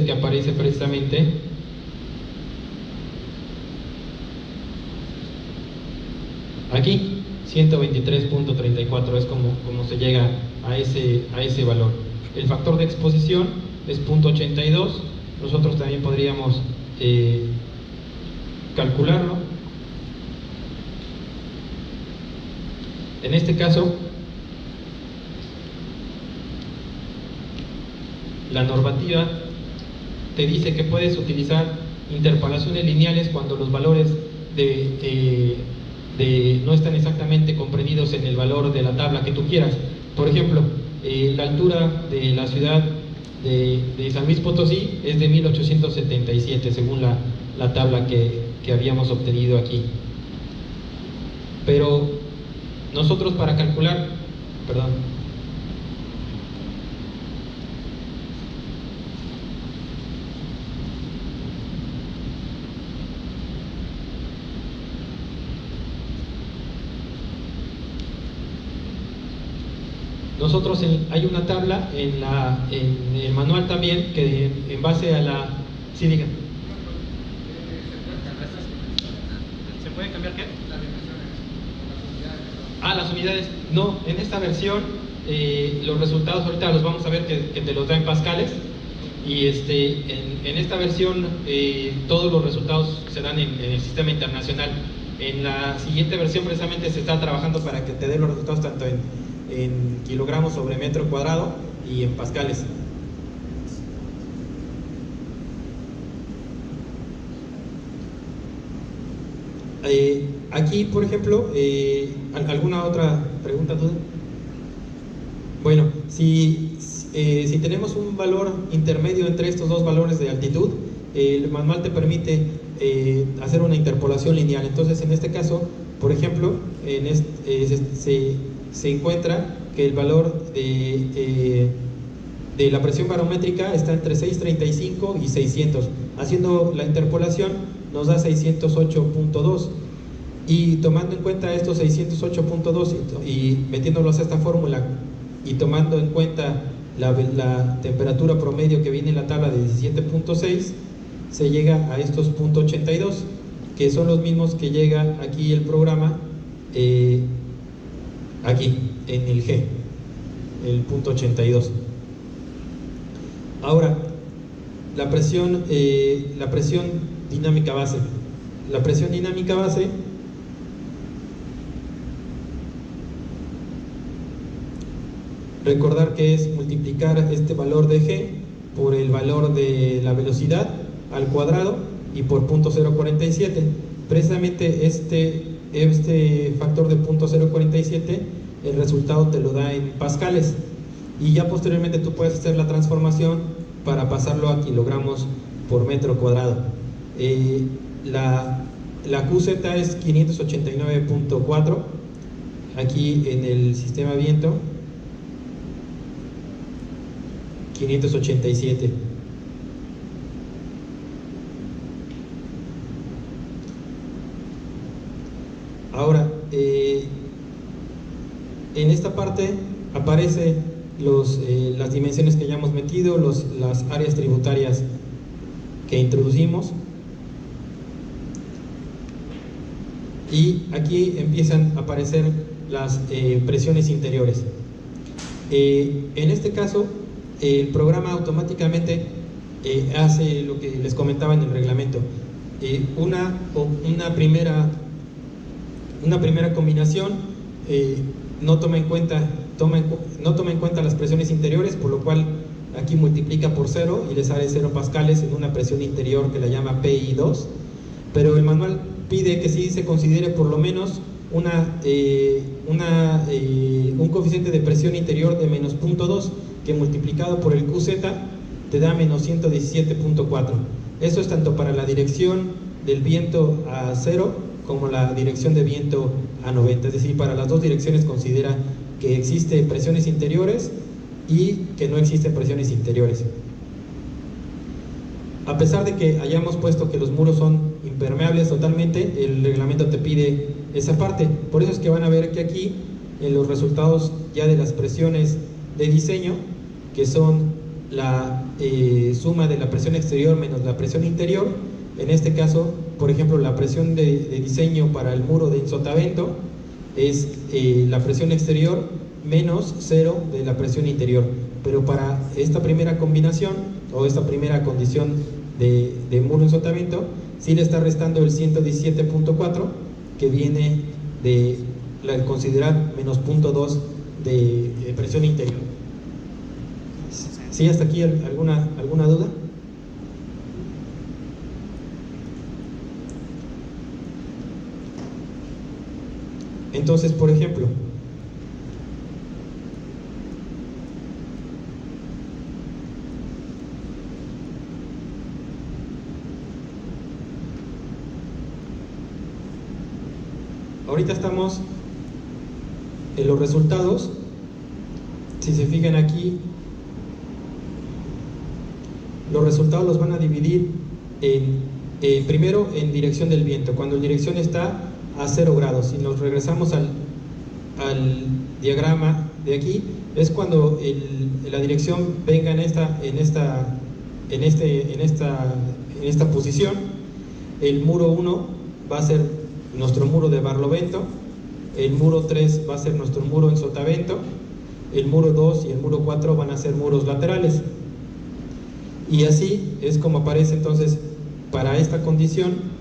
que aparece precisamente aquí, 123.34 es como se llega a ese valor. El factor de exposición es 0.82. Nosotros también podríamos calcularlo. En este caso, la normativa te dice que puedes utilizar interpolaciones lineales cuando los valores no están exactamente comprendidos en el valor de la tabla que tú quieras. Por ejemplo, la altura de la ciudad de San Luis Potosí es de 1877 según la tabla que habíamos obtenido aquí. Pero nosotros para calcular, perdón, nosotros hay una tabla en el manual también que en base a la... Sí, diga. ¿Se puede cambiar qué? Las dimensiones, las unidades. Las unidades. No, en esta versión los resultados ahorita los vamos a ver que te los da en pascales. Y en esta versión todos los resultados se dan en el sistema internacional. En la siguiente versión precisamente se está trabajando para que te dé los resultados tanto en kilogramos sobre metro cuadrado y en pascales. Aquí, por ejemplo, ¿alguna otra pregunta, duda? Bueno, si tenemos un valor intermedio entre estos dos valores de altitud, el manual te permite hacer una interpolación lineal. Entonces, en este caso, por ejemplo, se encuentra que el valor de la presión barométrica está entre 635 y 600. Haciendo la interpolación nos da 608.2. Y tomando en cuenta estos 608.2 y metiéndolos a esta fórmula y tomando en cuenta la temperatura promedio que viene en la tabla de 17.6, se llega a estos 0.82, que son los mismos que llega aquí el programa, aquí en el G, el 0.82. Ahora, la presión dinámica base. La presión dinámica base recordar que es multiplicar este valor de G por el valor de la velocidad al cuadrado y por 0.047. Precisamente este factor de 0.047, el resultado te lo da en pascales, y ya posteriormente tú puedes hacer la transformación para pasarlo a kilogramos por metro cuadrado. La QZ es 589.4 aquí en el sistema viento, 587. Ahora, en esta parte aparece las dimensiones que ya hemos metido, las áreas tributarias que introducimos, y aquí empiezan a aparecer las presiones interiores. En este caso, el programa automáticamente hace lo que les comentaba en el reglamento, una primera combinación no toma en cuenta las presiones interiores, por lo cual aquí multiplica por 0 y le sale 0 pascales en una presión interior que la llama PI2, pero el manual pide que sí se considere por lo menos un coeficiente de presión interior de menos 0.2, que multiplicado por el QZ te da menos 117.4. Eso es tanto para la dirección del viento a 0 como la dirección de viento a 90, es decir, para las dos direcciones considera que existen presiones interiores y que no existen presiones interiores. A pesar de que hayamos puesto que los muros son impermeables totalmente, el reglamento te pide esa parte. Por eso es que van a ver que aquí en los resultados ya de las presiones de diseño, que son la suma de la presión exterior menos la presión interior. En este caso, por ejemplo, la presión de diseño para el muro de sotavento es la presión exterior menos 0 de la presión interior. Pero para esta primera combinación o esta primera condición de muro en sotavento, sí le está restando el 117.4 que viene de considerar menos 0.2 de presión interior. ¿Sí? ¿Hasta aquí alguna duda? Entonces, por ejemplo, ahorita estamos en los resultados. Si se fijan aquí, los resultados los van a dividir primero en dirección del viento. Cuando la dirección está a 0 grados, si nos regresamos al diagrama de aquí, es cuando la dirección venga en esta posición. El muro 1 va a ser nuestro muro de barlovento, el muro 3 va a ser nuestro muro en sotavento, el muro 2 y el muro 4 van a ser muros laterales. Y así es como aparece entonces para esta condición.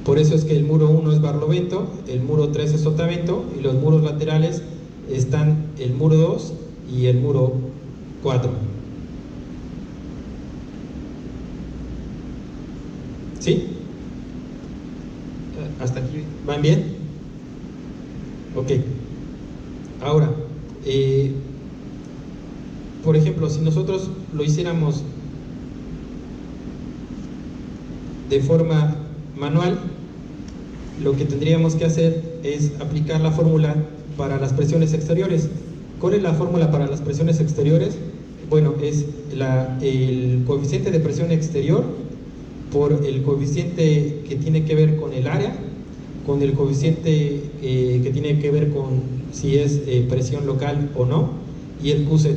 Por eso es que el muro 1 es barlovento, el muro 3 es sotavento, y los muros laterales están el muro 2 y el muro 4. ¿Sí? ¿Hasta aquí van bien? Ok. Ahora, por ejemplo, si nosotros lo hiciéramos de forma manual, lo que tendríamos que hacer es aplicar la fórmula para las presiones exteriores. ¿Cuál es la fórmula para las presiones exteriores? Bueno, es el coeficiente de presión exterior por el coeficiente que tiene que ver con el área, con el coeficiente que tiene que ver con si es presión local o no, y el QZ.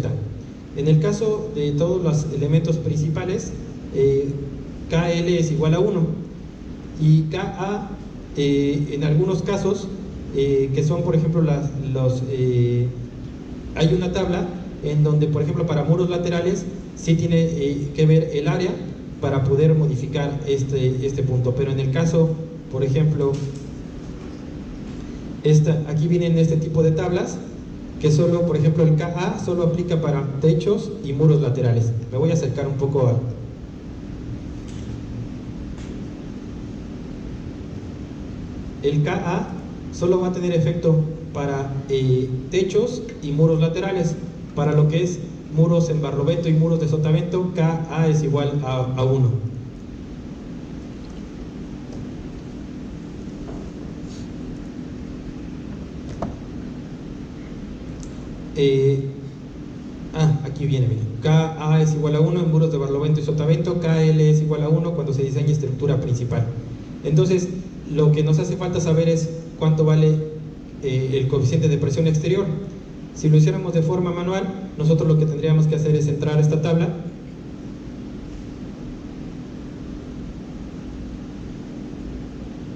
En el caso de todos los elementos principales, KL es igual a 1. Y KA, en algunos casos, que son, por ejemplo, hay una tabla en donde, por ejemplo, para muros laterales sí tiene que ver el área para poder modificar este punto. Pero en el caso, por ejemplo, aquí vienen este tipo de tablas que solo, por ejemplo, el KA solo aplica para techos y muros laterales. Me voy a acercar un poco a... El KA solo va a tener efecto para techos y muros laterales. Para lo que es muros en barlovento y muros de sotavento, KA es igual a 1. Aquí viene, miren. KA es igual a 1 en muros de barlovento y sotavento, KL es igual a 1 cuando se diseña estructura principal. Entonces, lo que nos hace falta saber es cuánto vale el coeficiente de presión exterior. Si lo hiciéramos de forma manual, nosotros lo que tendríamos que hacer es entrar a esta tabla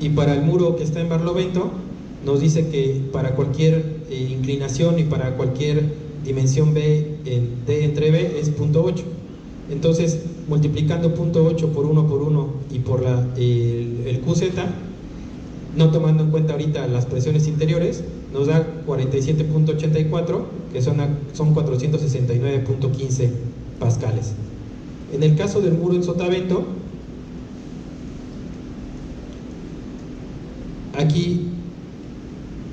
y para el muro que está en barlovento nos dice que para cualquier inclinación y para cualquier dimensión B D entre B es 0.8. Entonces, multiplicando 0.8 por 1 por 1 y por el QZ, no tomando en cuenta ahorita las presiones interiores, nos da 47.84, que son 469.15 pascales. En el caso del muro en sotavento, aquí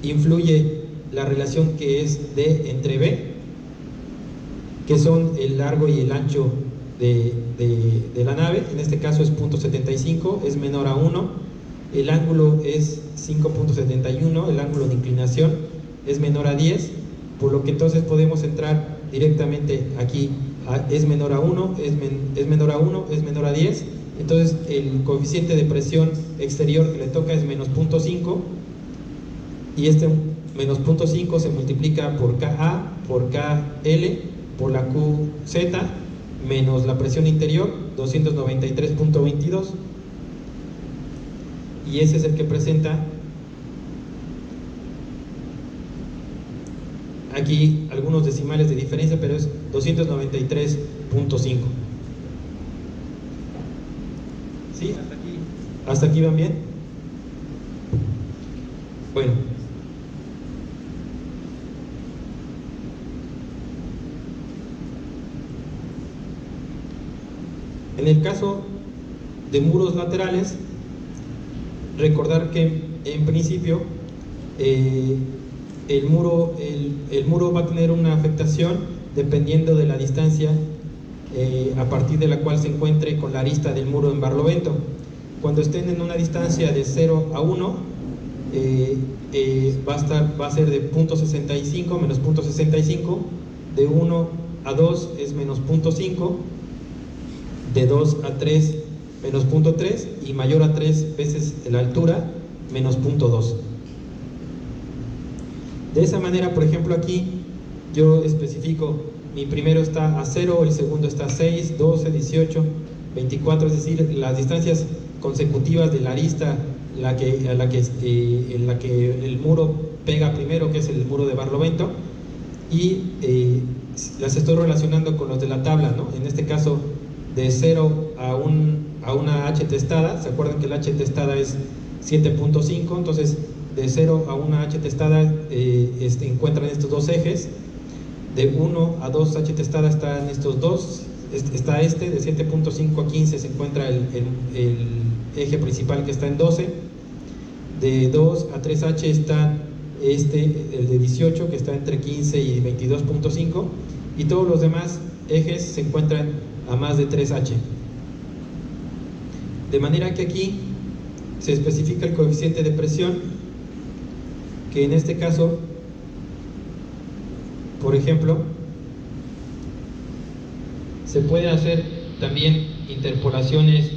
influye la relación que es D entre B, que son el largo y el ancho de la nave. En este caso es 0.75, es menor a 1. El ángulo es 5.71, el ángulo de inclinación es menor a 10, por lo que entonces podemos entrar directamente aquí, es menor a 1, es menor a 1, es menor a 10, entonces el coeficiente de presión exterior que le toca es menos 0.5, y este menos 0.5 se multiplica por KA, por KL, por la QZ menos la presión interior, 293.22, y ese es el que presenta aquí algunos decimales de diferencia, pero es 293.5. ¿Sí? ¿Hasta aquí van bien? Bueno. En el caso de muros laterales, recordar que en principio el muro va a tener una afectación dependiendo de la distancia a partir de la cual se encuentre con la arista del muro en barlovento. Cuando estén en una distancia de 0 a 1, va a ser de 0.65 menos 0.65, de 1 a 2 es menos 0.5, de 2 a 3 menos 0.3 y mayor a 3 veces la altura menos 0.2. De esa manera, por ejemplo, aquí yo especifico, mi primero está a 0, el segundo está a 6, 12, 18, 24, es decir, las distancias consecutivas de la arista en la que el muro pega primero, que es el muro de barlovento, y las estoy relacionando con los de la tabla, ¿no? En este caso, de 0 a una H testada, ¿se acuerdan que la H testada es 7.5? Entonces, de 0 a una H testada encuentran estos dos ejes. De 1 a 2 H testada están estos dos. Está de 7.5 a 15 se encuentra el eje principal que está en 12. De 2 a 3H está el de 18 que está entre 15 y 22.5, y todos los demás ejes se encuentran a más de 3H. De manera que aquí se especifica el coeficiente de presión, que en este caso, por ejemplo, se puede hacer también interpolaciones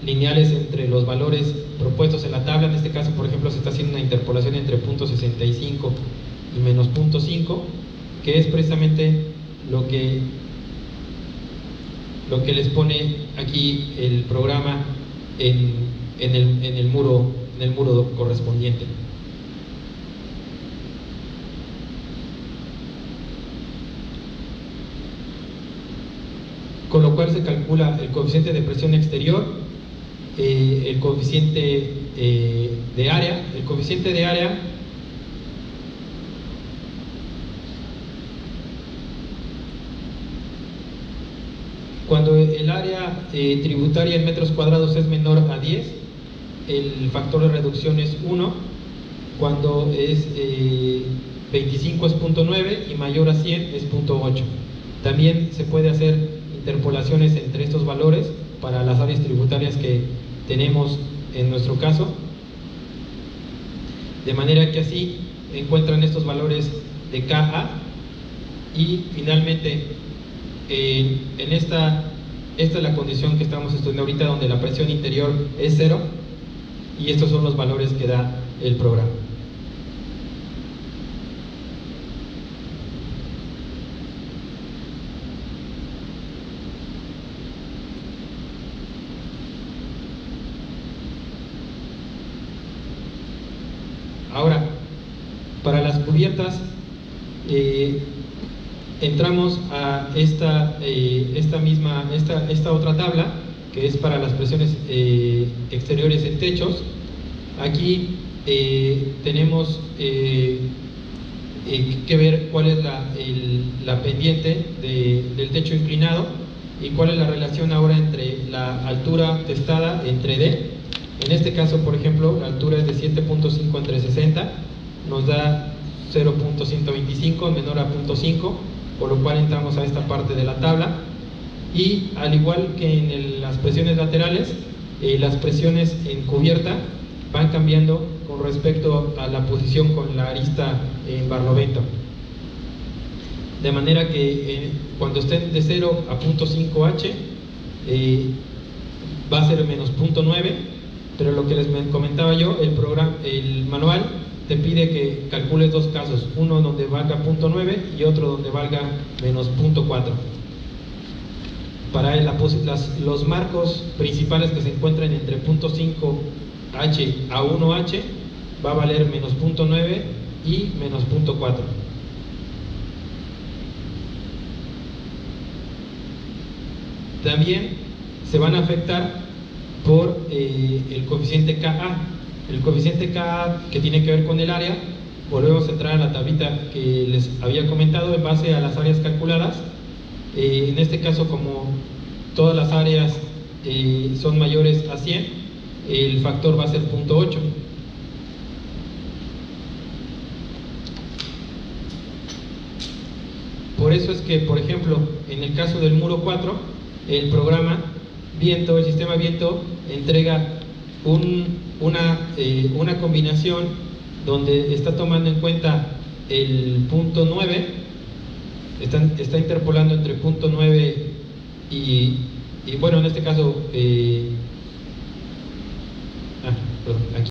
lineales entre los valores propuestos en la tabla. En este caso, por ejemplo, se está haciendo una interpolación entre 0.65 y menos 0.5, que es precisamente lo que les pone aquí el programa en el muro correspondiente. Con lo cual se calcula el coeficiente de presión exterior, el coeficiente de área. El coeficiente de área cuando el área tributaria en metros cuadrados es menor a 10, el factor de reducción es 1. Cuando es 25 es 0.9 y mayor a 100 es 0.8. También se puede hacer interpolaciones entre estos valores para las áreas tributarias que tenemos en nuestro caso, de manera que así encuentran estos valores de KA. Y finalmente esta es la condición que estamos estudiando ahorita, donde la presión interior es 0, y estos son los valores que da el programa. Ahora, para las cubiertas, entramos a esta otra tabla, que es para las presiones exteriores en techos. Aquí tenemos que ver cuál es la pendiente del techo inclinado y cuál es la relación ahora entre la altura testada entre D. En este caso, por ejemplo, la altura es de 7.5 entre 60, nos da 0.125 menor a 0.5, por lo cual entramos a esta parte de la tabla. Y al igual que en las presiones laterales, las presiones en cubierta van cambiando con respecto a la posición con la arista en barlovento. De manera que cuando estén de 0 a 0.5H va a ser menos 0.9, pero lo que les comentaba yo, el manual te pide que calcules dos casos, uno donde valga 0.9 y otro donde valga menos 0.4. Para los marcos principales que se encuentran entre 0.5H a 1H va a valer menos 0.9 y menos 0.4. También se van a afectar por el coeficiente Ka. El coeficiente Ka, que tiene que ver con el área, volvemos a entrar a la tablita que les había comentado en base a las áreas calculadas. En este caso, como todas las áreas son mayores a 100, el factor va a ser 0.8. Por eso es que, por ejemplo, en el caso del muro 4, el programa viento, el sistema viento, entrega una combinación donde está tomando en cuenta el 0.9, está interpolando entre 0.9 y bueno, en este caso, perdón, aquí